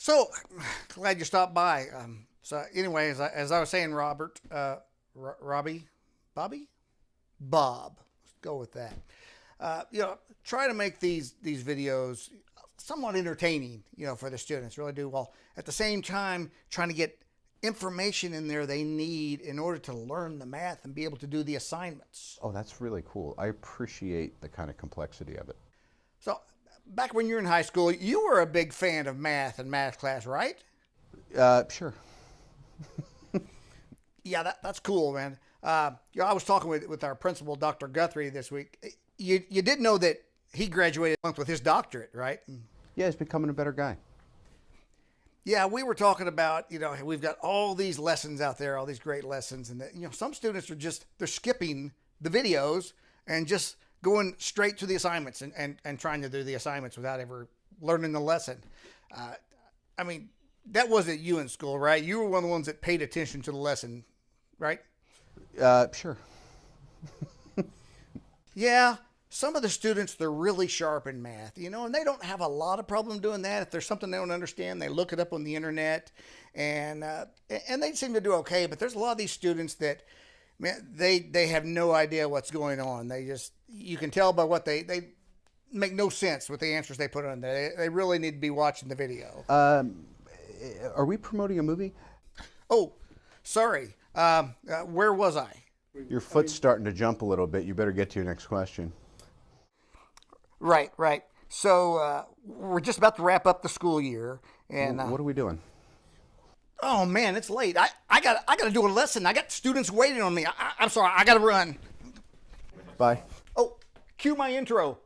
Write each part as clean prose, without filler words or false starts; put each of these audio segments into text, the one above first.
So glad you stopped by. So anyway, as I was saying, Robert, Robbie, Bobby, Bob, let's go with that. Try to make these videos somewhat entertaining, for the students. Really do well. At the same time, trying to get information in there they need in order to learn the math and be able to do the assignments. Oh, that's really cool. I appreciate the kind of complexity of it. So back when you were in high school, you were a big fan of math and math class, right? Sure. Yeah, that's cool, man. I was talking with our principal, Dr. Guthrie, this week. You did know that he graduated with his doctorate, right? Yeah, he's becoming a better guy. Yeah, we were talking about, we've got all these lessons out there, all these great lessons, and some students they're skipping the videos and just going straight to the assignments and trying to do the assignments without ever learning the lesson. I mean, that wasn't you in school, right? You were one of the ones that paid attention to the lesson, right? Sure. Yeah, some of the students, they're really sharp in math, and they don't have a lot of problem doing that. If there's something they don't understand, they look it up on the internet, and they seem to do okay. But there's a lot of these students that, man, they have no idea what's going on. You can tell by what they make no sense with the answers they put on there. They really need to be watching the video. Are we promoting a movie? Oh, sorry. Where was I? Your foot's starting to jump a little bit. You better get to your next question. Right. So we're just about to wrap up the school year, and What are we doing? oh man, it's late. I got to do a lesson. I got students waiting on me. I'm sorry. I got to run. Bye. Oh, cue my intro.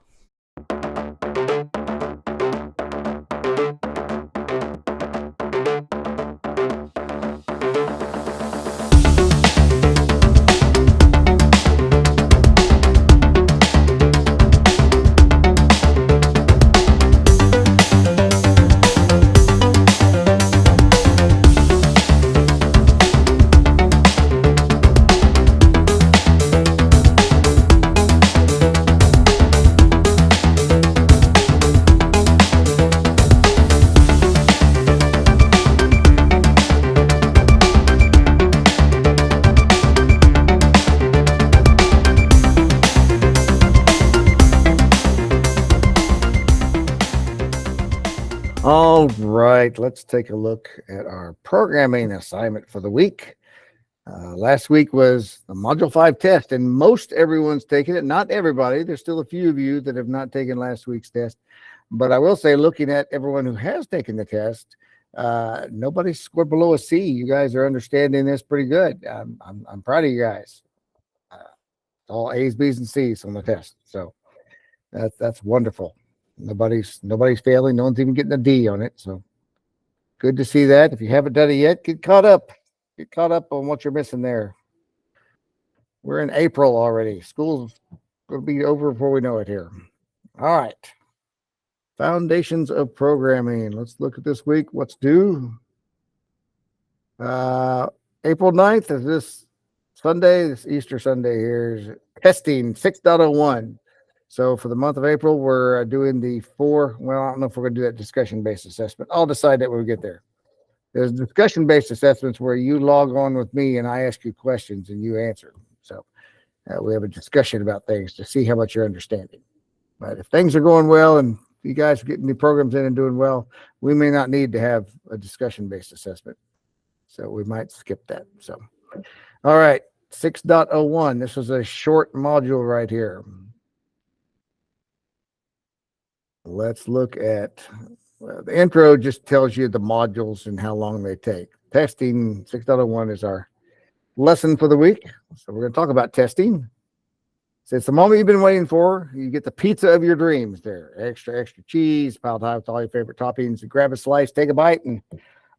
All right, let's take a look at our programming assignment for the week. Last week was the Module 5 test, and most everyone's taken it. Not everybody. There's still a few of you that have not taken last week's test. But I will say, looking at everyone who has taken the test, nobody scored below a C. You guys are understanding this pretty good. I'm proud of you guys. All A's, B's, and C's on the test. So that's wonderful. Nobody's failing. No one's even getting a D on it. So good to see that. If you haven't done it yet, get caught up. Get caught up on what you're missing there. We're in April already. School's going to be over before we know it here. All right. Foundations of programming. Let's look at this week. What's due? April 9th is this Sunday, this Easter Sunday here, is testing 6.01. So for the month of April, we're doing I don't know if we're going to do that discussion-based assessment. I'll decide that when we get there. There's discussion-based assessments where you log on with me and I ask you questions and you answer. So we have a discussion about things to see how much you're understanding. But if things are going well and you guys are getting the programs in and doing well, we may not need to have a discussion-based assessment. So we might skip that. So, all right, 6.01. This was a short module right here. Let's look at the intro. Just tells you the modules and how long they take. Testing 6.01 is our lesson for the week. So we're going to talk about testing. So it's the moment you've been waiting for. You get the pizza of your dreams there. Extra cheese, piled high with all your favorite toppings. You grab a slice, take a bite, and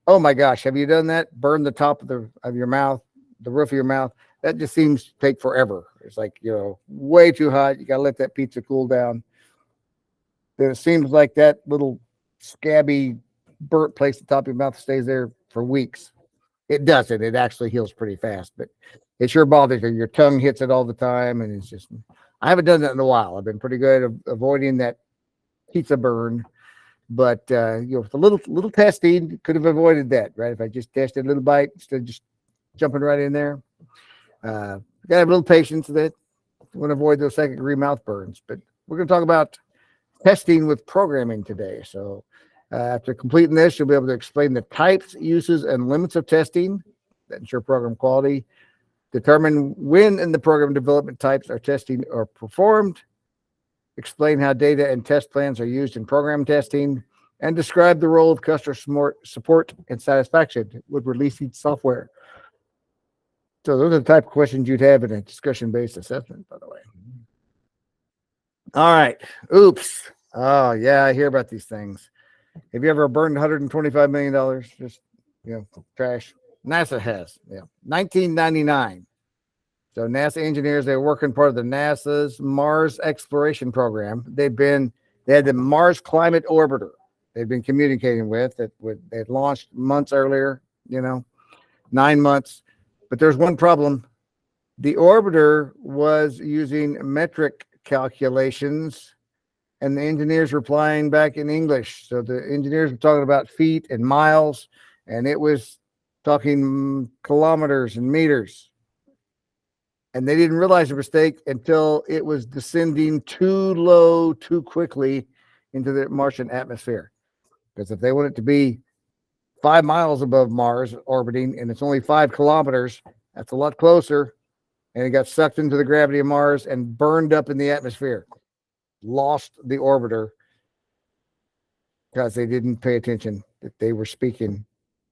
oh my gosh, have you done that? Burn the top of your mouth, the roof of your mouth. That just seems to take forever. It's like, way too hot. You got to let that pizza cool down. Then it seems like that little scabby, burnt place at the top of your mouth stays there for weeks. It doesn't. It actually heals pretty fast, but it sure bothers you. Your tongue hits it all the time, and it's just, I haven't done that in a while. I've been pretty good at avoiding that pizza burn But with a little testing, could have avoided that, right? If I just tested a little bite instead of just jumping right in there. Gotta have a little patience with it. Want to avoid those second-degree mouth burns. But we're going to talk about testing with programming today. So after completing this, you'll be able to explain the types, uses, and limits of testing that ensure program quality, determine when in the program development types are testing or performed, explain how data and test plans are used in program testing, and describe the role of customer support and satisfaction with releasing software. So those are the type of questions you'd have in a discussion-based assessment, by the way. All right. Oops. Oh, yeah, I hear about these things. Have you ever burned $125 million? Just, trash. NASA has. Yeah. 1999. So NASA engineers, they were working part of the NASA's Mars exploration program. They had the Mars Climate Orbiter they'd been communicating with that they had launched months earlier, 9 months. But there's one problem. The orbiter was using metric calculations and the engineers were flying back in English. So the engineers were talking about feet and miles, and it was talking kilometers and meters. And they didn't realize the mistake until it was descending too low, too quickly into the Martian atmosphere. Because if they want it to be 5 miles above Mars orbiting and it's only 5 kilometers, that's a lot closer. And it got sucked into the gravity of Mars and burned up in the atmosphere. Lost the orbiter because they didn't pay attention that they were speaking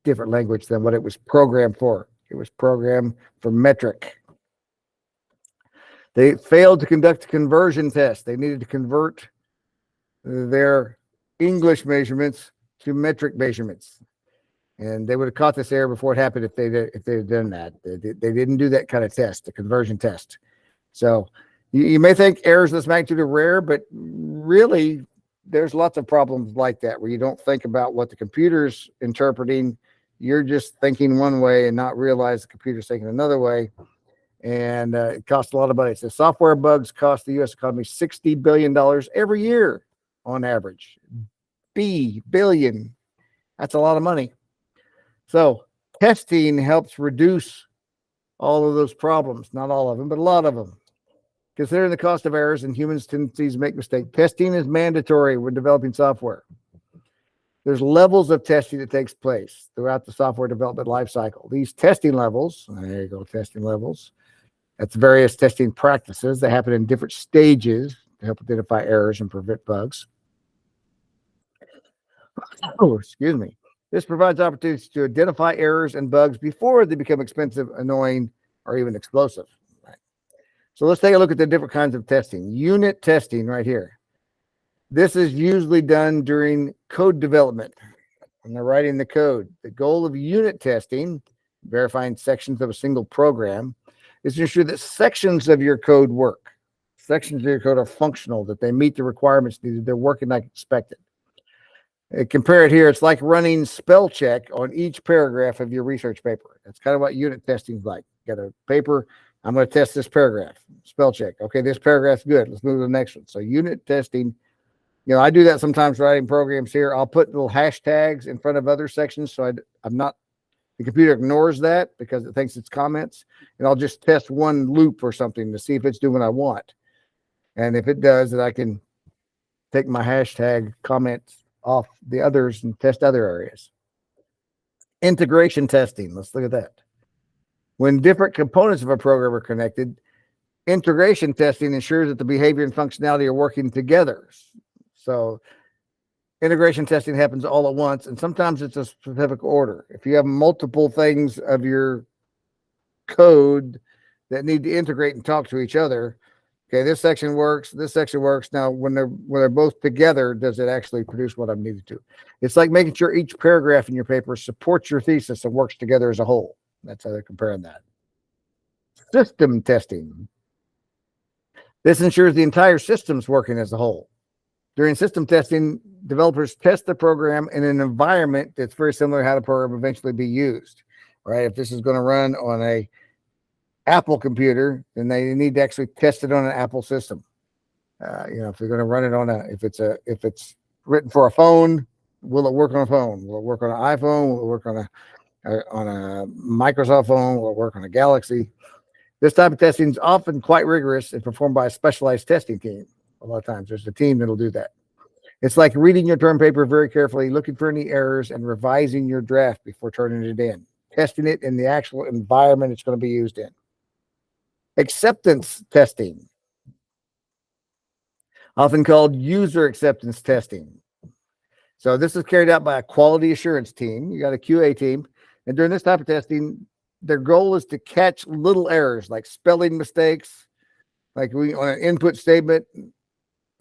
different language than what it was programmed for. It was programmed for metric. They failed to conduct a conversion test. They needed to convert their English measurements to metric measurements. And they would have caught this error before it happened if they had done that. They didn't do that kind of test, the conversion test. So you may think errors of this magnitude are rare, but really there's lots of problems like that where you don't think about what the computer's interpreting. You're just thinking one way and not realize the computer's thinking another way. And it costs a lot of money. So software bugs cost the U.S. economy $60 billion every year on average. Billion. That's a lot of money. So testing helps reduce all of those problems. Not all of them, but a lot of them. Considering the cost of errors and humans' tendencies to make mistakes, testing is mandatory when developing software. There's levels of testing that takes place throughout the software development lifecycle. These testing levels, there you go, testing levels. That's various testing practices that happen in different stages to help identify errors and prevent bugs. Oh, excuse me. This provides opportunities to identify errors and bugs before they become expensive, annoying, or even explosive. Right. So let's take a look at the different kinds of testing. Unit testing right here. This is usually done during code development when they're writing the code. The goal of unit testing, verifying sections of a single program, is to ensure that sections of your code work. Sections of your code are functional, that they meet the requirements, they're working like expected. Compare it here. It's like running spell check on each paragraph of your research paper. That's kind of what unit testing is like. You got a paper. I'm going to test this paragraph. Spell check. Okay, this paragraph's good. Let's move to the next one. So unit testing, I do that sometimes writing programs here. I'll put little hashtags in front of other sections. So the computer ignores that because it thinks it's comments. And I'll just test one loop or something to see if it's doing what I want. And if it does, then I can take my hashtag comments off the others and test other areas. Integration testing. Let's look at that. When different components of a program are connected, integration testing ensures that the behavior and functionality are working together. So integration testing happens all at once, and sometimes it's a specific order. If you have multiple things of your code that need to integrate and talk to each other, okay, this section works, this section works. Now, when they're both together, does it actually produce what I'm needed to? It's like making sure each paragraph in your paper supports your thesis and works together as a whole. That's how they're comparing that. System testing. This ensures the entire system's working as a whole. During system testing, developers test the program in an environment that's very similar to how the program eventually be used, right? If this is going to run on a Apple computer, then they need to actually test it on an Apple system. If they're going to run it on if it's written for a phone. Will it work on a phone? Will it work on an iPhone? Will it work on a Microsoft phone? Will it work on a Galaxy? This type of testing is often quite rigorous and performed by a specialized testing team. A lot of times there's a team that'll do that. It's like reading your term paper very carefully, looking for any errors, and revising your draft before turning it in, testing it in the actual environment it's going to be used in. Acceptance testing, often called user acceptance testing. So this is carried out by a quality assurance team. You got a QA team. And during this type of testing, their goal is to catch little errors like spelling mistakes, like we on an input statement,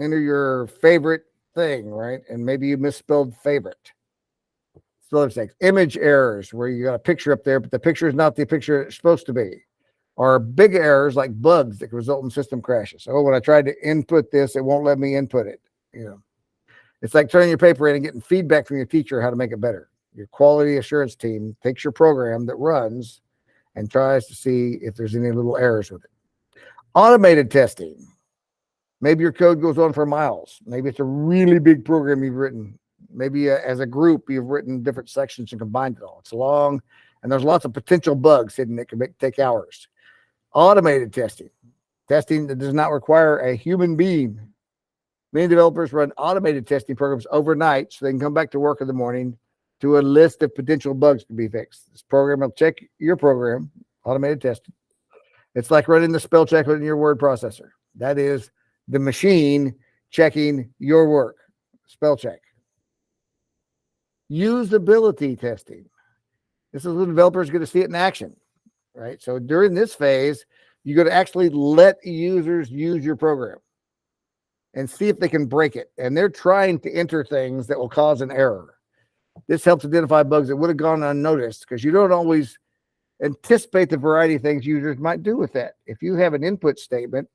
enter your favorite thing, right? And maybe you misspelled favorite. Spelling mistakes. Image errors where you got a picture up there, but the picture is not the picture it's supposed to be. Or big errors like bugs that can result in system crashes. Oh, when I tried to input this, it won't let me input it. You know, it's like turning your paper in and getting feedback from your teacher how to make it better. Your quality assurance team takes your program that runs and tries to see if there's any little errors with it. Automated testing. Maybe your code goes on for miles. Maybe it's a really big program you've written. Maybe as a group, you've written different sections and combined it all. It's long, and there's lots of potential bugs hidden that can take hours. Automated testing. Testing that does not require a human being. Many developers run automated testing programs overnight so they can come back to work in the morning to a list of potential bugs to be fixed. This program will check your program, automated testing. It's like running the spell check in your word processor. That is the machine checking your work. Spell check. Usability testing. This is when developers get to see it in action, right? So during this phase, you're going to actually let users use your program and see if they can break it. And they're trying to enter things that will cause an error. This helps identify bugs that would have gone unnoticed because you don't always anticipate the variety of things users might do with that. If you have an input statement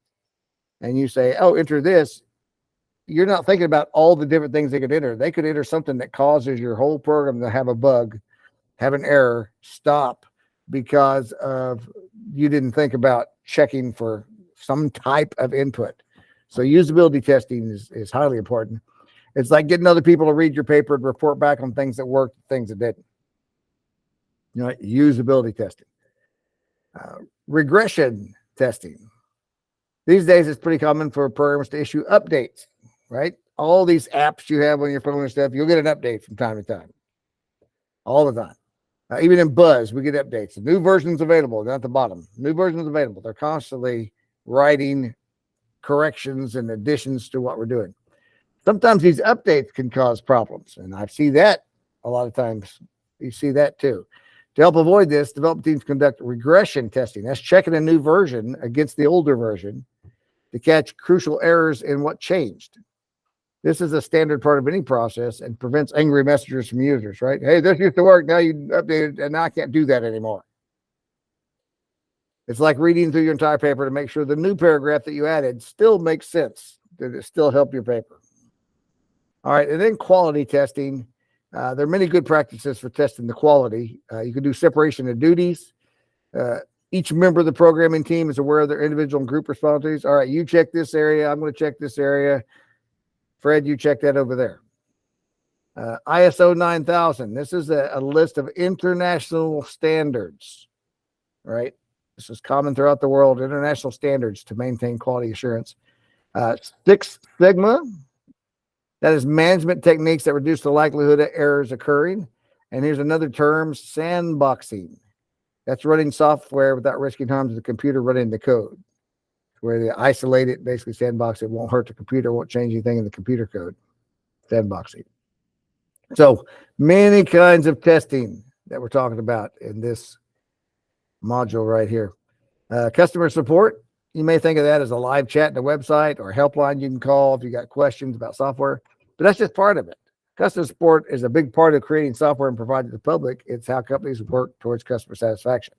and you say, oh, enter this, you're not thinking about all the different things they could enter. They could enter something that causes your whole program to have a bug, have an error, stop because of you didn't think about checking for some type of input. So usability testing is highly important. It's like getting other people to read your paper and report back on things that worked, things that didn't. You know, usability testing. Regression testing. These days, it's pretty common for programs to issue updates, right? All these apps you have on your phone and stuff, you'll get an update from time to time. All the time. Even in Buzz, we get updates. The new version's available. Down at the bottom. New version's available. They're constantly writing corrections and additions to what we're doing. Sometimes these updates can cause problems, and I see that a lot of times. You see that too. To help avoid this, development teams conduct regression testing. That's checking a new version against the older version to catch crucial errors in what changed. This is a standard part of any process and prevents angry messages from users, right? Hey, this used to work. Now you updated, and now I can't do that anymore. It's like reading through your entire paper to make sure the new paragraph that you added still makes sense, that it still help your paper. All right, and then quality testing. There are many good practices for testing the quality. You can do separation of duties. Each member of the programming team is aware of their individual and group responsibilities. All right, you check this area. I'm going to check this area. Fred, you check that over there. ISO 9000. This is a list of international standards, right? This is common throughout the world, international standards to maintain quality assurance. Six Sigma. That is management techniques that reduce the likelihood of errors occurring. And here's another term, sandboxing. That's running software without risking harm to the computer running the code. Where they isolate it, basically sandbox it, won't hurt the computer, won't change anything in the computer code. Sandboxing. So many kinds of testing that we're talking about in this module right here. Customer support. You may think of that as a live chat in the website or a helpline you can call if you got questions about software, but that's just part of it. Customer support is a big part of creating software and providing to the public. It's how companies work towards customer satisfaction.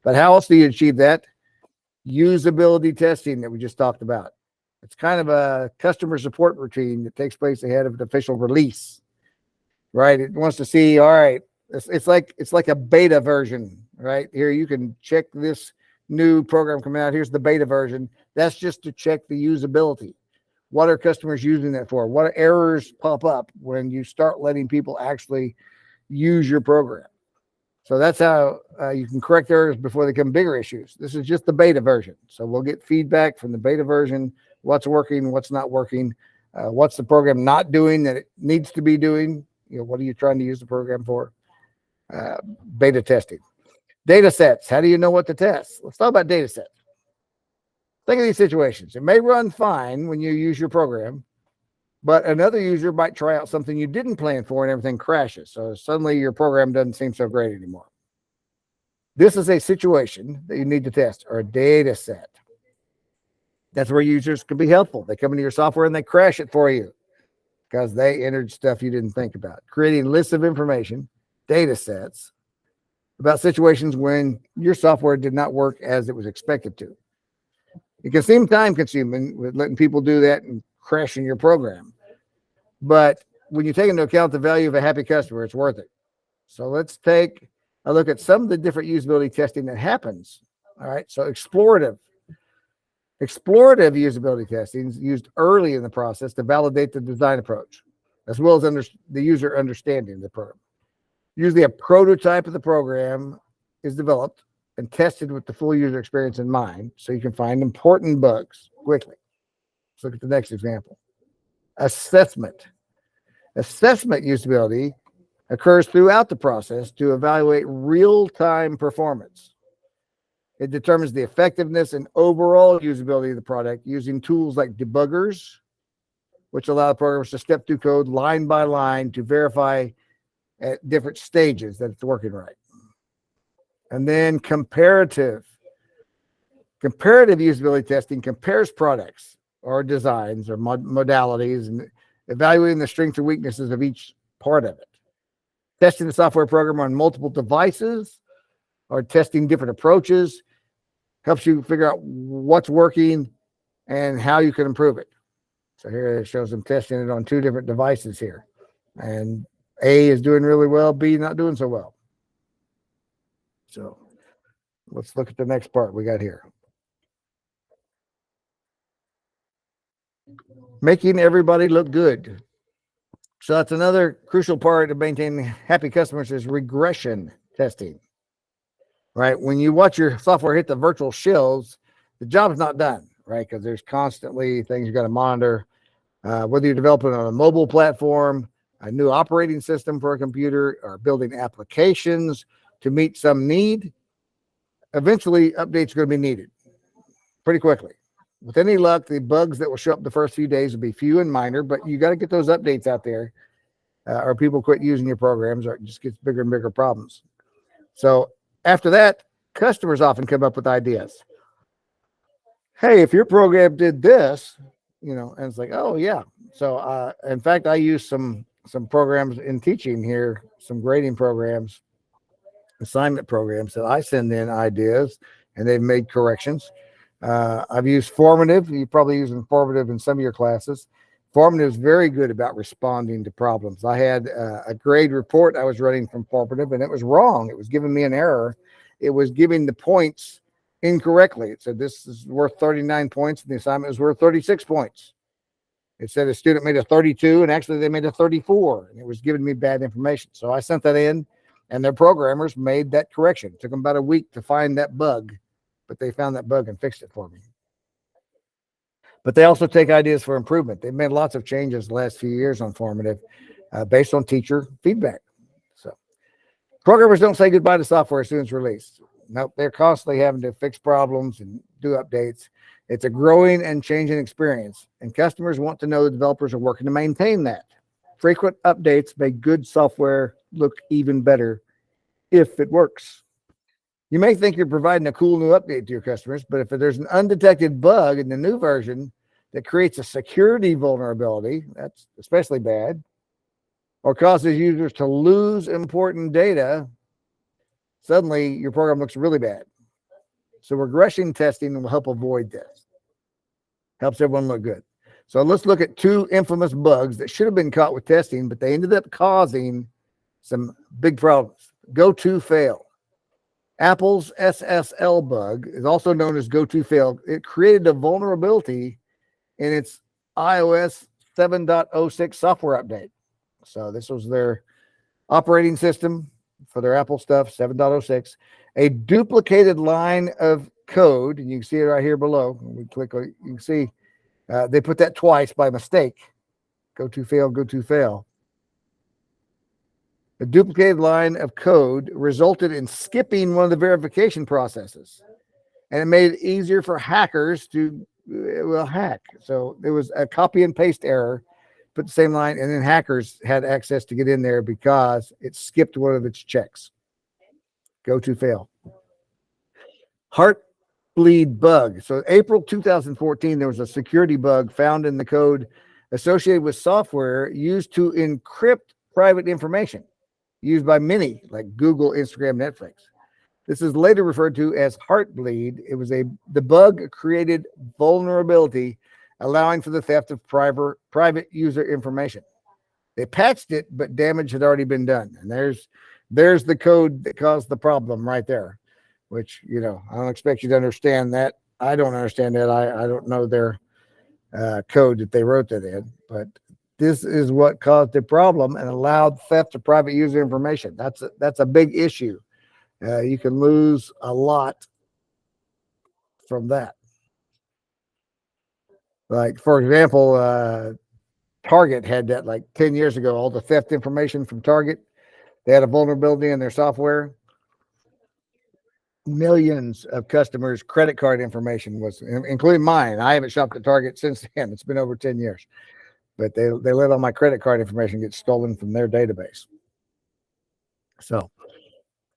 But how else do you achieve that? Usability testing that we just talked about. It's kind of a customer support routine that takes place ahead of an official release, right? It wants to see, all right, it's like a beta version, right? Here you can check this new program coming out. Here's the beta version. That's just to check the usability. What are customers using that for? What errors pop up when you start letting people actually use your program? So that's how you can correct errors before they become bigger issues. This is just the beta version. So we'll get feedback from the beta version, what's working, what's not working, what's the program not doing that it needs to be doing. What are you trying to use the program for? Beta testing. Data sets. How do you know what to test? Let's talk about data sets. Think of these situations. It may run fine when you use your program, but another user might try out something you didn't plan for and everything crashes. So suddenly your program doesn't seem so great anymore. This is a situation that you need to test, or a data set. That's where users can be helpful. They come into your software and they crash it for you because they entered stuff you didn't think about. Creating lists of information, data sets, about situations when your software did not work as it was expected to. It can seem time consuming with letting people do that and crashing your program. But when you take into account the value of a happy customer, it's worth it. So let's take a look at some of the different usability testing that happens. All right. So explorative usability testing is used early in the process to validate the design approach, as well as the user understanding the program. Usually a prototype of the program is developed and tested with the full user experience in mind, so you can find important bugs quickly. Let's look at the next example. Assessment usability occurs throughout the process to evaluate real-time performance. It determines the effectiveness and overall usability of the product using tools like debuggers, which allow programmers to step through code line by line to verify at different stages that it's working right. And then comparative usability testing compares products or designs or modalities and evaluating the strengths and weaknesses of each part of it. Testing the software program on multiple devices or testing different approaches helps you figure out what's working and how you can improve it. So here it shows them testing it on 2 different devices here. And A is doing really well, B not doing so well. So let's look at the next part we got here. Making everybody look good. So that's another crucial part of maintaining happy customers is regression testing. Right? When you watch your software hit the virtual shelves, the job's not done, right? Because there's constantly things you got to monitor. Whether you're developing on a mobile platform, a new operating system for a computer, or building applications to meet some need, eventually updates are going to be needed pretty quickly. With any luck, the bugs that will show up the first few days will be few and minor, but you got to get those updates out there or people quit using your programs or it just gets bigger and bigger problems. So after that, customers often come up with ideas. Hey, if your program did this, and it's like, oh yeah. So in fact, I use some programs in teaching here, some grading programs, assignment programs that I send in ideas and they've made corrections. I've used Formative. You probably use Formative in some of your classes. Formative is very good about responding to problems. I had a grade report I was running from Formative and it was wrong. It was giving me an error. It was giving the points incorrectly. It said this is worth 39 points and the assignment is worth 36 points. It said a student made a 32 and actually they made a 34 and it was giving me bad information. So I sent that in and their programmers made that correction. It took them about a week to find that bug, but they found that bug and fixed it for me. But they also take ideas for improvement. They've made lots of changes the last few years on Formative based on teacher feedback. So programmers don't say goodbye to software as soon as it's released. Nope, they're constantly having to fix problems and do updates. It's a growing and changing experience, and customers want to know the developers are working to maintain that. Frequent updates make good software look even better if it works. You may think you're providing a cool new update to your customers, but if there's an undetected bug in the new version that creates a security vulnerability, that's especially bad, or causes users to lose important data, suddenly your program looks really bad. So regression testing will help avoid this. Helps everyone look good. So let's look at 2 infamous bugs that should have been caught with testing, but they ended up causing some big problems. Go-to-fail. Apple's SSL bug is also known as go-to-fail. It created a vulnerability in its iOS 7.06 software update. So this was their operating system for their Apple stuff, 7.06. A duplicated line of code, and you can see it right here below. When we click on it, you can see they put that twice by mistake. Go to fail. A duplicated line of code resulted in skipping one of the verification processes, and it made it easier for hackers to hack. So there was a copy and paste error, put the same line, and then hackers had access to get in there because it skipped one of its checks. Go to fail. Heartbleed bug. So April 2014, there was a security bug found in the code associated with software used to encrypt private information used by many like Google, Instagram, Netflix. This is later referred to as Heartbleed. It was the bug created vulnerability allowing for the theft of private user information. They patched it, but damage had already been done. And there's the code that caused the problem right there, which, I don't expect you to understand that. I don't understand that. I don't know their code that they wrote that in, but this is what caused the problem and allowed theft of private user information. That's a big issue. You can lose a lot from that. Like, for example, Target had that like 10 years ago, all the theft information from Target. They had a vulnerability in their software. Millions of customers' credit card information was, including mine. I haven't shopped at Target since then. It's been over 10 years. But they let all my credit card information get stolen from their database. So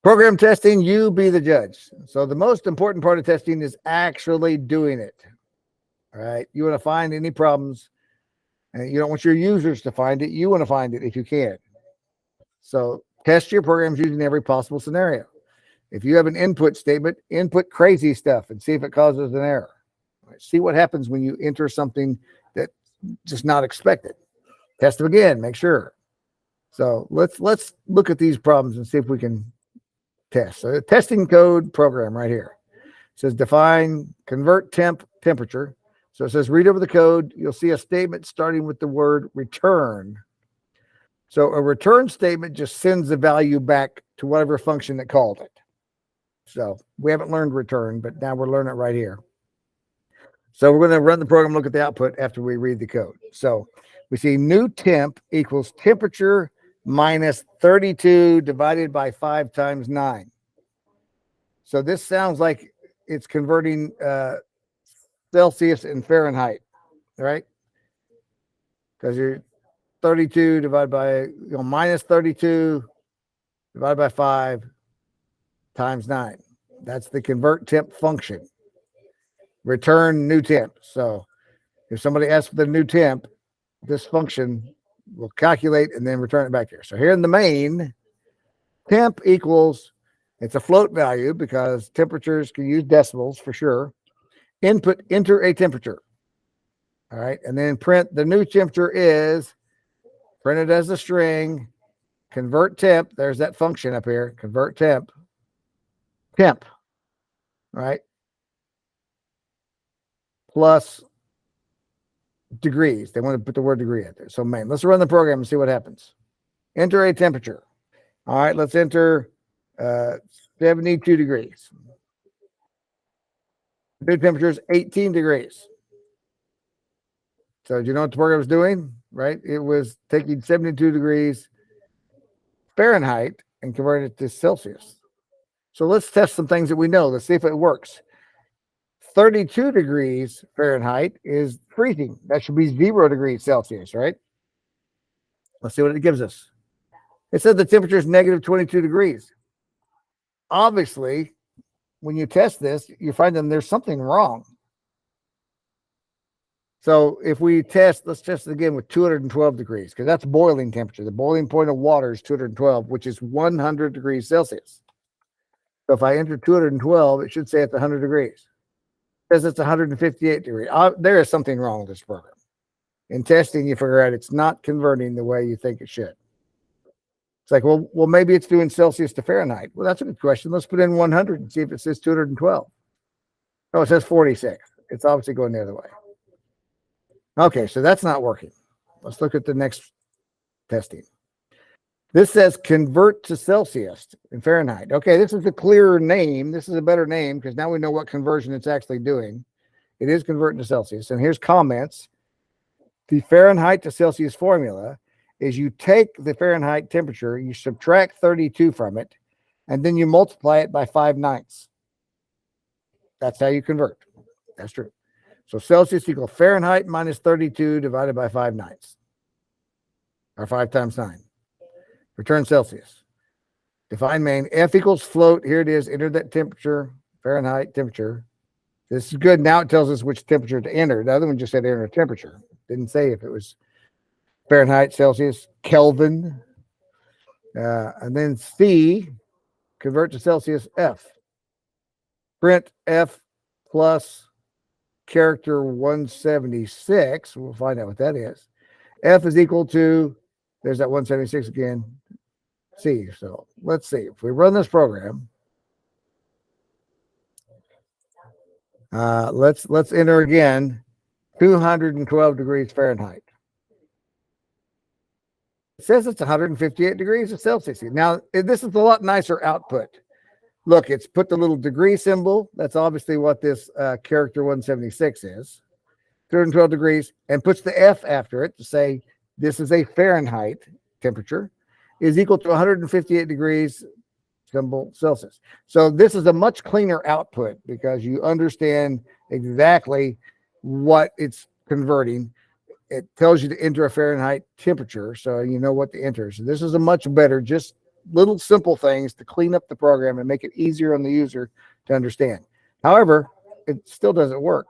program testing, you be the judge. So the most important part of testing is actually doing it. All right. You want to find any problems, and you don't want your users to find it. You want to find it if you can. So test your programs using every possible scenario. If you have an input statement, input crazy stuff and see if it causes an error. Right. See what happens when you enter something that's just not expected. Test them again, make sure. So let's look at these problems and see if we can test. So the testing code program right here. It says define convert temperature. So it says read over the code. You'll see a statement starting with the word return. So a return statement just sends the value back to whatever function that called it. So we haven't learned return, but now we're learning it right here. So we're going to run the program, look at the output after we read the code. So we see new temp equals temperature minus 32 divided by 5 times 9. So this sounds like it's converting Celsius and Fahrenheit, right? Because you're 32 divided by, minus 32 divided by 5 times 9. That's the convert temp function. Return new temp. So if somebody asks for the new temp, this function will calculate and then return it back here. So here in the main, temp equals, it's a float value because temperatures can use decimals for sure. Enter a temperature. All right. And then print the new temperature is printed as a string. Convert temp. There's that function up here. Convert temp. Temp. All right. Plus degrees. They want to put the word degree out there. So main. Let's run the program and see what happens. Enter a temperature. All right. Let's enter 72 degrees. New temperature is 18 degrees. So do you know what the program was doing? Right? It was taking 72 degrees Fahrenheit and converting it to Celsius. So let's test some things that we know. Let's see if it works. 32 degrees Fahrenheit is freezing. That should be 0 degrees Celsius, right? Let's see what it gives us. It said the temperature is negative 22 degrees. Obviously, when you test this, you find that there's something wrong. So if we test, let's test it again with 212 degrees, because that's boiling temperature. The boiling point of water is 212, which is 100 degrees Celsius. So if I enter 212, it should say it's 100 degrees. It says it's 158 degrees. There is something wrong with this program. In testing, you figure out it's not converting the way you think it should. It's like, well, maybe it's doing Celsius to Fahrenheit. Well, that's a good question. Let's put in 100 and see if it says 212. Oh, it says 46. It's obviously going the other way. Okay, so that's not working. Let's look at the next testing. This says convert to Celsius in Fahrenheit. Okay, this is a clearer name. This is a better name because now we know what conversion it's actually doing. It is converting to Celsius. And here's comments. The Fahrenheit to Celsius formula is you take the Fahrenheit temperature, you subtract 32 from it, and then you multiply it by 5/9. That's how you convert. That's true. So Celsius equals Fahrenheit minus 32 divided by 5/9, or 5 times 9. Return Celsius. Define main. F equals float. Here it is. Enter that temperature, Fahrenheit temperature. This is good. Now it tells us which temperature to enter. The other one just said enter temperature. Didn't say if it was Fahrenheit, Celsius, Kelvin. And then C, convert to Celsius, F. Print F plus character 176. We'll find out what that is. F is equal to, there's that 176 again, C. So let's see. If we run this program, let's enter again 212 degrees Fahrenheit. It says it's 158 degrees Celsius. Now, this is a lot nicer output. Look, it's put the little degree symbol. That's obviously what this character 176 is. 212 degrees, and puts the F after it to say this is a Fahrenheit temperature, is equal to 158 degrees symbol Celsius. So this is a much cleaner output because you understand exactly what it's converting. It tells you to enter a Fahrenheit temperature, so you know what to enter. So this is a much better, just little simple things to clean up the program and make it easier on the user to understand. However, it still doesn't work.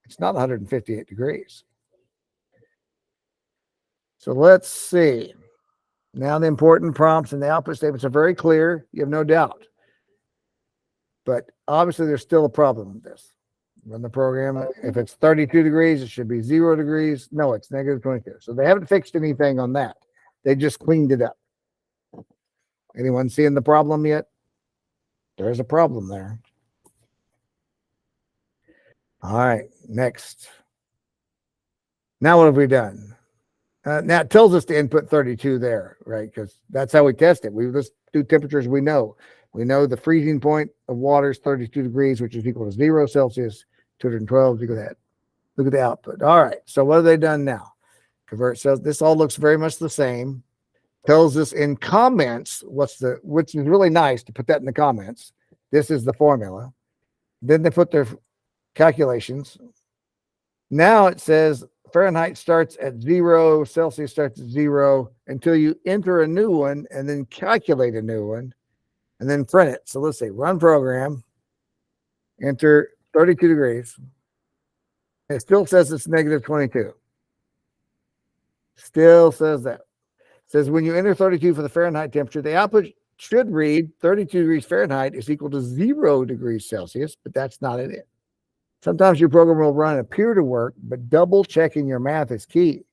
It's not 158 degrees. So let's see. Now the important prompts and the output statements are very clear. You have no doubt. But obviously there's still a problem with this. Run the program. If it's 32 degrees, it should be 0 degrees. No, it's negative 22. So they haven't fixed anything on that. They just cleaned it up. Anyone seeing the problem yet? There's a problem there. All right, next. Now what have we done? Now it tells us to input 32 there, right? Because that's how we test it. We just do temperatures we know. We know the freezing point of water is 32 degrees, which is equal to 0 Celsius, 212. Look at that. Look at the output. All right. So what have they done now? Convert cells. This all looks very much the same. Tells us in comments which is really nice to put that in the comments. This is the formula. Then they put their calculations. Now it says Fahrenheit starts at 0, Celsius starts at 0 until you enter a new one and then calculate a new one and then print it. So let's say run program, enter 32 degrees. It still says it's negative 22. Still says that. It says when you enter 32 for the Fahrenheit temperature, the output should read 32 degrees Fahrenheit is equal to 0 degrees Celsius, but that's not it. Sometimes your program will run and appear to work, but double checking your math is key.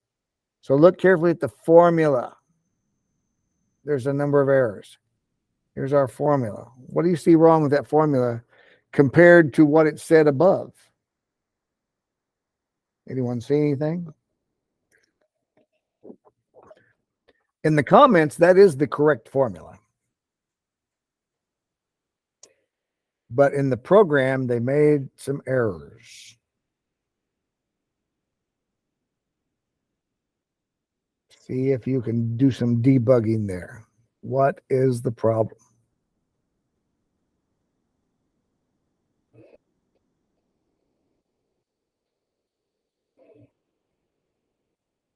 So look carefully at the formula. There's a number of errors. Here's our formula. What do you see wrong with that formula compared to what it said above? Anyone see anything? In the comments, that is the correct formula. But in the program, they made some errors. See if you can do some debugging there. What is the problem?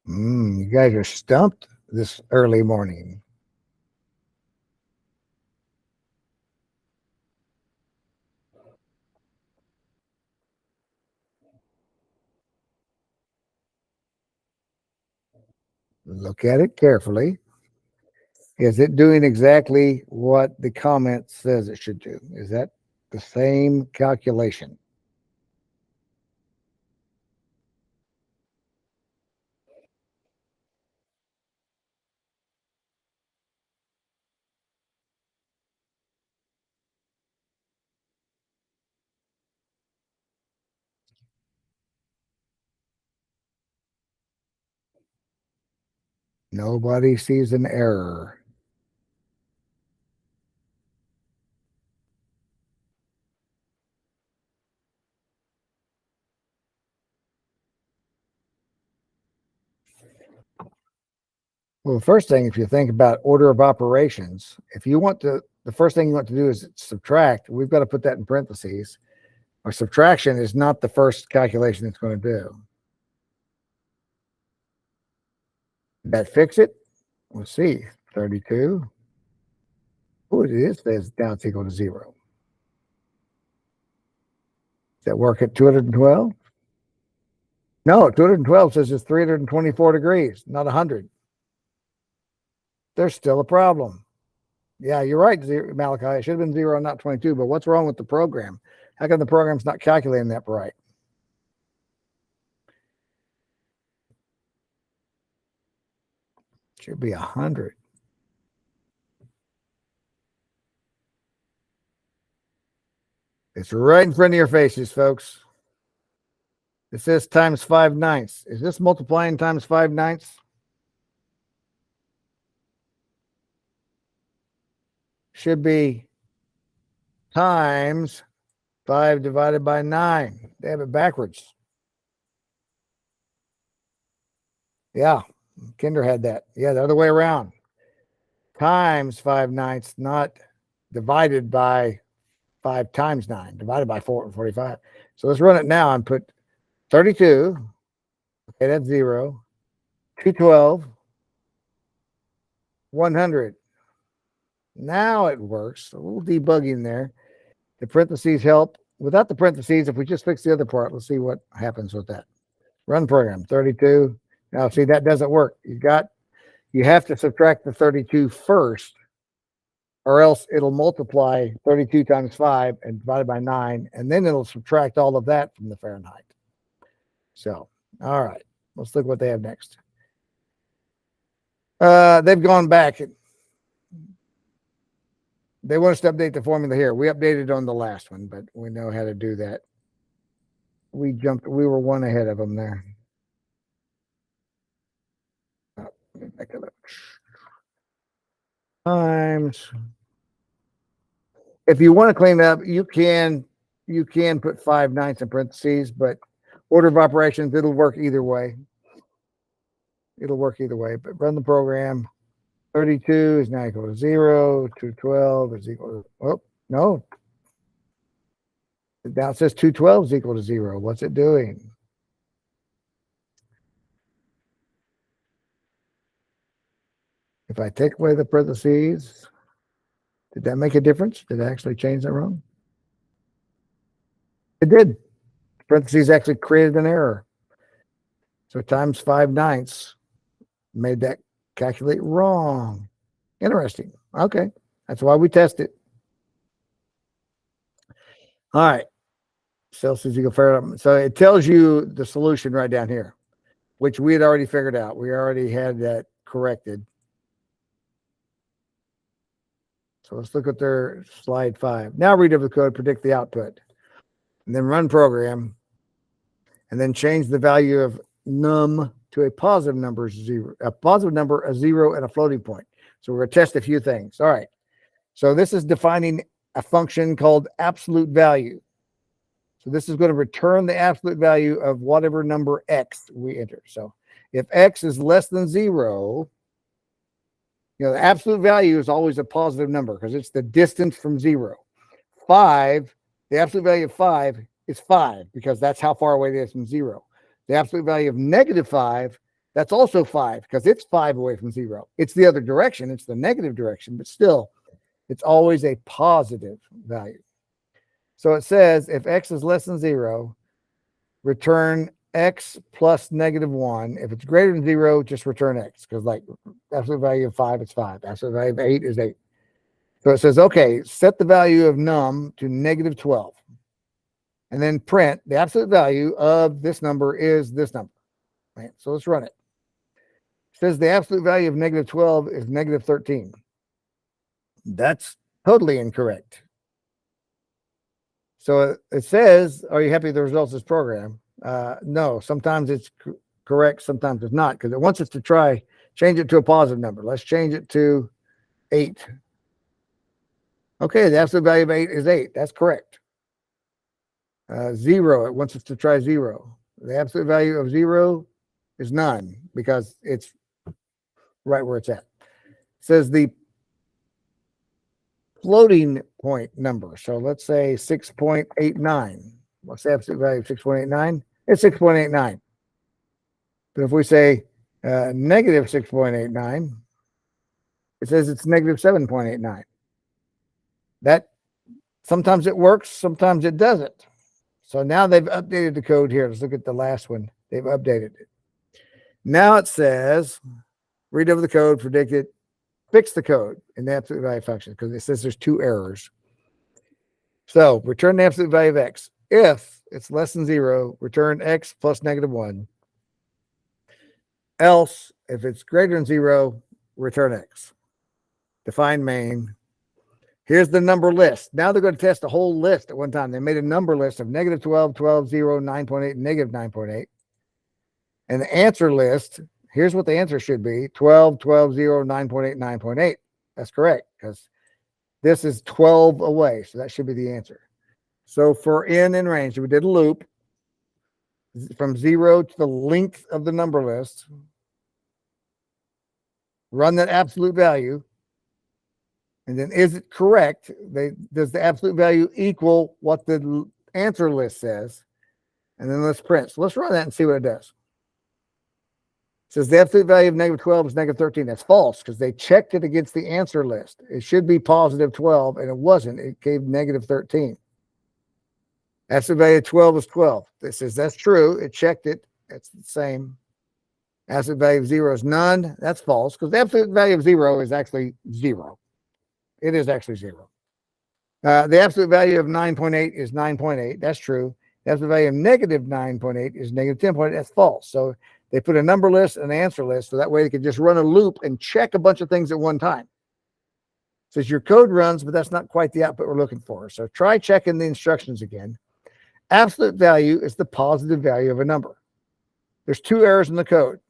You guys are stumped this early morning. Look at it carefully. Is it doing exactly what the comment says it should do? Is that the same calculation? Nobody sees an error. Well, the first thing, if you think about order of operations, if you want to, the first thing you want to do is subtract. We've got to put that in parentheses. Or subtraction is not the first calculation it's going to do. Did that fix it? Let's see. 32. Oh, it is. Says now it's equal to 0. Does that work at 212? No, 212 says it's 324 degrees, not 100. There's still a problem. Yeah, you're right, Malachi. It should have been 0, not 22. But what's wrong with the program? How come the program's not calculating that right? Should be 100. It's right in front of your faces, folks. It says times 5/9. Is this multiplying times 5/9? Should be times 5 divided by 9. They have it backwards. Yeah, Kinder had that. Yeah, the other way around. Times 5/9, not divided by 5 times 9, divided by 445. So let's run it now and put 32. Okay, that's 0. 212. 100. Now it works. A little debugging there. The parentheses help. Without the parentheses, if we just fix the other part, let's see what happens with that. Run program, 32. Now, see, that doesn't work. You have to subtract the 32 first, or else it'll multiply 32 times 5 and divided by 9, and then it'll subtract all of that from the Fahrenheit. So, all right, let's look what they have next. They've gone back. They want us to update the formula here. We updated on the last one, but we know how to do that. We were one ahead of them there. Back it up. Times. If you want to clean it up, you can put 5/9 in parentheses, but order of operations, it'll work either way. It'll work either way, but run the program. 32 is now equal to 0. 212 is equal to, oh, no. Now it says 212 is equal to 0. What's it doing? If I take away the parentheses, did that make a difference? Did I actually change that wrong? It did. Parentheses actually created an error. So times 5/9 made that calculate wrong. Interesting. Okay. That's why we test it. All right. Celsius equal Fahrenheit. So it tells you the solution right down here, which we had already figured out. We already had that corrected. So let's look at their slide 5. Now read over the code, predict the output, and then run program, and then change the value of num to a positive number, 0, a positive number, a 0, and a floating point. So we're going to test a few things. All right. So this is defining a function called absolute value. So this is going to return the absolute value of whatever number x we enter. So if x is less than 0, the absolute value is always a positive number because it's the distance from 0. 5, the absolute value of 5 is 5 because that's how far away it is from 0. The absolute value of -5, that's also 5 because it's 5 away from 0. It's the other direction. It's the negative direction, but still, it's always a positive value. So it says if x is less than 0, return x plus -1. If it's greater than 0, just return x because like absolute value of 5 is 5. Absolute value of 8 is 8. So it says, okay, set the value of num to -12. And then print the absolute value of this number is this number. Right? So let's run it. It says the absolute value of -12 is -13. That's totally incorrect. So it says, are you happy with the results of this program? No, sometimes it's correct, sometimes it's not, because it wants us to try Change it to a positive number. Let's change it to 8. Okay, the absolute value of 8 is 8. That's correct. 0, it wants us to try 0. The absolute value of 0 is none because it's right where it's at. It says the floating point number. So let's say 6.89. What's the absolute value of 6.89? It's 6.89. But if we say negative 6.89, it says it's negative 7.89. That sometimes it works, sometimes it doesn't. So now they've updated the code here. Let's look at the last one. They've updated it. Now it says, read over the code, predict it, fix the code in the absolute value function because it says there's 2 errors. So return the absolute value of x. If it's less than 0, return x plus -1. Else, if it's greater than 0, return x. Define main. Here's the number list. Now they're going to test the whole list at one time. They made a number list of -12, 12, 0, 9.8, and -9.8. And the answer list, here's what the answer should be: 12, 12, 0, 9.8, 9.8. That's correct because this is 12 away. So that should be the answer. So for n in range, we did a loop from 0 to the length of the number list. Run that absolute value. And then is it correct? Does the absolute value equal what the answer list says? And then let's print. So let's run that and see what it does. It says the absolute value of -12 is -13. That's false because they checked it against the answer list. It should be positive 12, and it wasn't. It gave -13. Absolute value of 12 is 12. It says that's true. It checked it. It's the same. Absolute value of 0 is none. That's false because the absolute value of 0 is actually 0. It is actually 0. The absolute value of 9.8 is 9.8. That's true. The absolute value of -9.8 is -10.8. That's false. So they put a number list and an answer list so that way they could just run a loop and check a bunch of things at one time. It says your code runs, but that's not quite the output we're looking for. So try checking the instructions again. Absolute value is the positive value of a number. There's 2 errors in the code.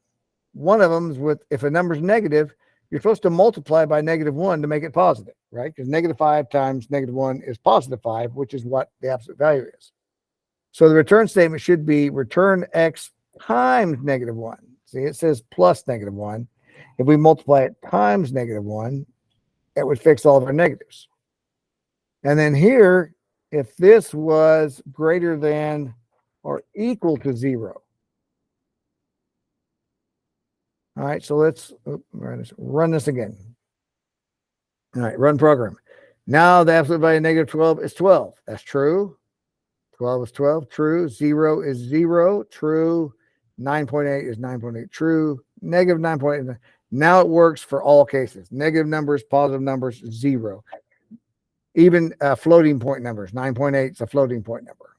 One of them is with if a number is negative, you're supposed to multiply by -1 to make it positive, right? Because -5 times -1 is +5, which is what the absolute value is. So the return statement should be return x times -1. See, it says plus -1. If we multiply it times -1, it would fix all of our negatives. And then here, if this was greater than or equal to 0. All right, so let's run this again. All right, run program. Now the absolute value of -12 is 12. That's true. 12 is 12. True. 0 is 0. True. 9.8 is 9.8. True. -9.8. Now it works for all cases. Negative numbers, positive numbers, 0. Even floating point numbers. 9.8 is a floating point number.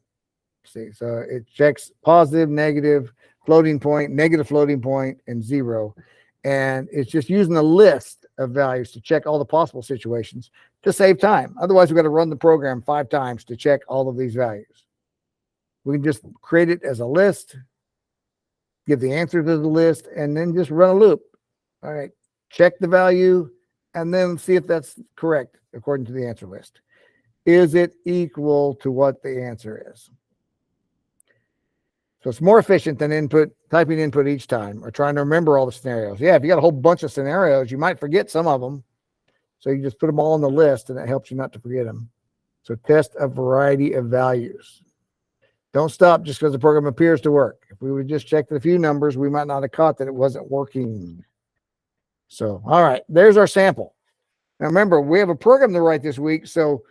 See, so it checks positive, negative, floating point, negative floating point, and 0. And it's just using a list of values to check all the possible situations to save time. Otherwise, we've got to run the program 5 times to check all of these values. We can just create it as a list, give the answer to the list, and then just run a loop. All right, check the value, and then see if that's correct according to the answer list. Is it equal to what the answer is? So it's more efficient than typing input each time or trying to remember all the scenarios. Yeah, if you got a whole bunch of scenarios, you might forget some of them. So you just put them all on the list, and it helps you not to forget them. So test a variety of values. Don't stop just because the program appears to work. If we would just check a few numbers, we might not have caught that it wasn't working. So, all right, there's our sample. Now remember, we have a program to write this week, so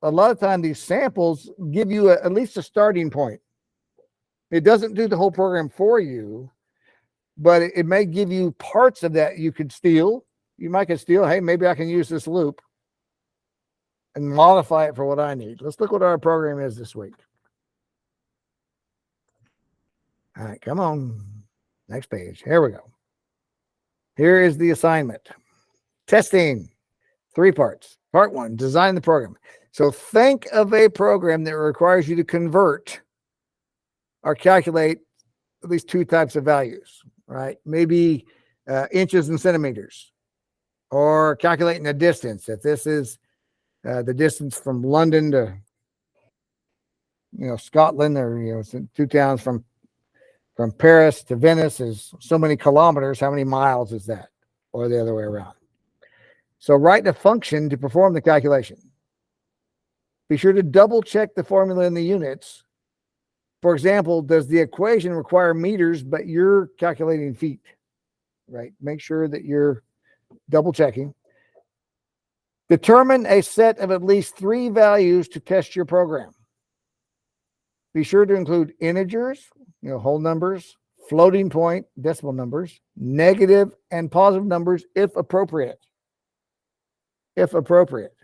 a lot of time these samples give you at least a starting point. It doesn't do the whole program for you, but it may give you parts of that you could steal. You might could steal, hey, maybe I can use this loop and modify it for what I need. Let's look what our program is this week. All right, come on. Next page. Here we go. Here is the assignment. Testing. 3 parts. Part 1, design the program. So think of a program that requires you to convert or calculate at least 2 types of values, right? Maybe inches and centimeters, or calculating the distance. If this is the distance from London to, Scotland, or, two towns from Paris to Venice is so many kilometers. How many miles is that? Or the other way around. So write a function to perform the calculation. Be sure to double check the formula in the units. For example, does the equation require meters, but you're calculating feet, right? Make sure that you're double checking. Determine a set of at least 3 values to test your program. Be sure to include integers, whole numbers, floating point, decimal numbers, negative and positive numbers if appropriate. If appropriate.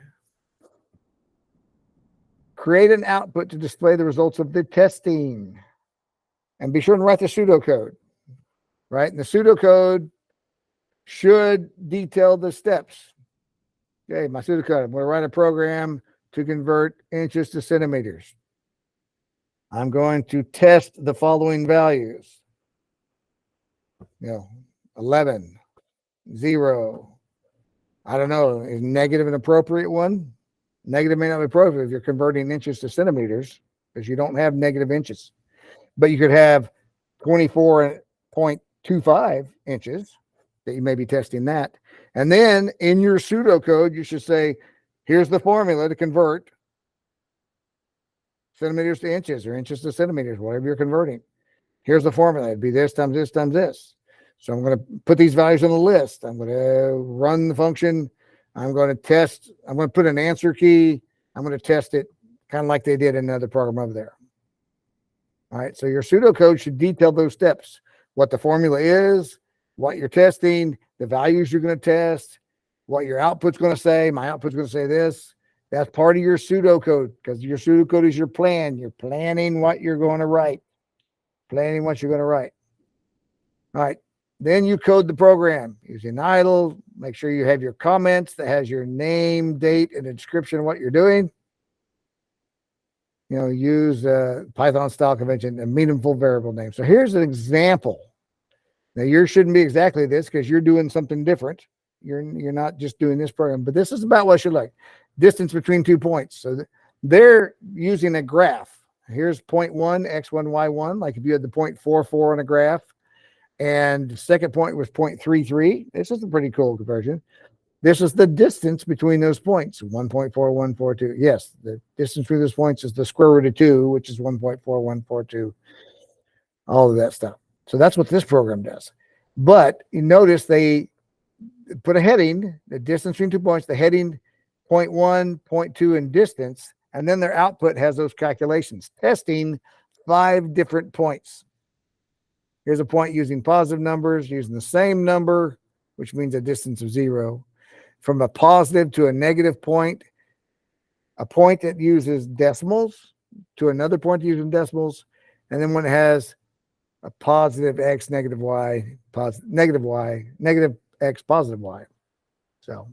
Create an output to display the results of the testing. And be sure to write the pseudocode, right? And the pseudocode should detail the steps. Okay, my pseudocode. I'm going to write a program to convert inches to centimeters. I'm going to test the following values. 11, 0. I don't know. Is negative an appropriate one? Negative may not be appropriate if you're converting inches to centimeters, because you don't have negative inches. But you could have 24.25 inches that you may be testing that. And then in your pseudocode, you should say, here's the formula to convert centimeters to inches, or inches to centimeters, whatever you're converting. Here's the formula. It'd be this times this times this. So I'm going to put these values on the list. I'm going to run the function. I'm going to test. I'm going to put an answer key. I'm going to test it kind of like they did in another program over there. All right. So your pseudocode should detail those steps, what the formula is, what you're testing, the values you're going to test, what your output's going to say. My output's going to say this. That's part of your pseudocode, because your pseudocode is your plan. You're planning what you're going to write. Planning what you're going to write. All right. Then you code the program using idle. Make sure you have your comments that has your name, date, and a description of what you're doing. Use Python style convention, a meaningful variable name. So here's an example. Now yours shouldn't be exactly this, because you're doing something different. You're not just doing this program, but this is about what I should like. Distance between 2 points. So they're using a graph. Here's point 1, x1, y1. Like if you had the 0.44 on a graph, and the second point was 0.33. This is a pretty cool conversion. This is the distance between those points, 1.4142. Yes, the distance between those points is the square root of 2, which is 1.4142. All of that stuff. So that's what this program does. But you notice they put a heading, the distance between 2 points, the heading 0.1, 0.2 in distance, and then their output has those calculations, testing 5 different points. Here's a point using positive numbers, using the same number, which means a distance of 0. From a positive to a negative point, a point that uses decimals to another point using decimals, and then when it has a positive x, negative y, negative x, positive y. So,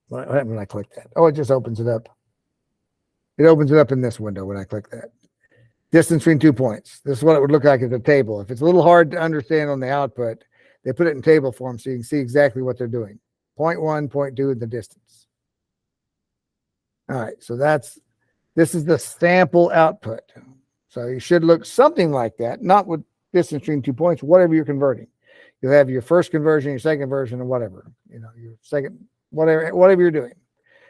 what happened when I click that? Oh, it just opens it up. It opens it up in this window when I click that. Distance between 2 points. This is what it would look like as a table. If it's a little hard to understand on the output, they put it in table form so you can see exactly what they're doing. 0.1, 0.2, and the distance. All right, so this is the sample output. So you should look something like that, not with distance between 2 points, whatever you're converting. You'll have your first conversion, your second conversion, or whatever. Your second, whatever you're doing.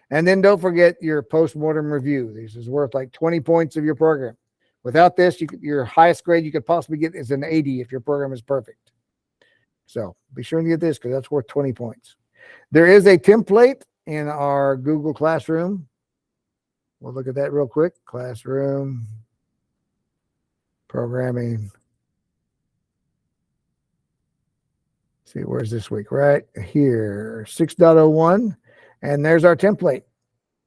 And then don't forget your post-mortem review. This is worth like 20 points of your program. Without this, your highest grade you could possibly get is an 80 if your program is perfect. So be sure to get this, because that's worth 20 points. There is a template in our Google Classroom. We'll look at that real quick. Classroom, programming. See, where's this week? Right here, 6.01. And there's our template.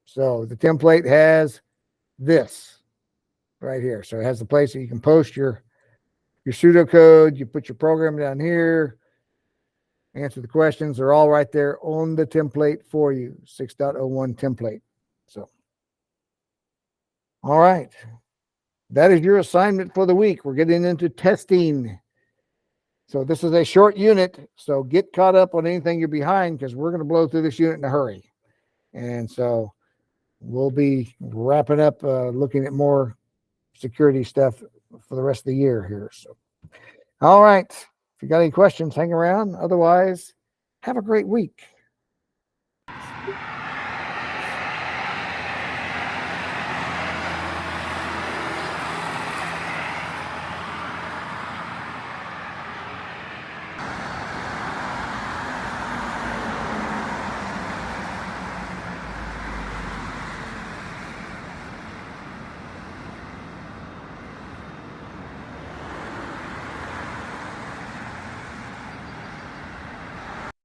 So the template has this right here. So it has the place that you can post your pseudocode. You put your program down here, answer the questions. They're all right there on the template for you. 6.01 template. So, all right. That is your assignment for the week. We're getting into testing. So this is a short unit. So get caught up on anything you're behind because we're going to blow through this unit in a hurry. And so we'll be wrapping up looking at more security stuff for the rest of the year here. So, all right. If you got any questions, hang around. Otherwise, have a great week.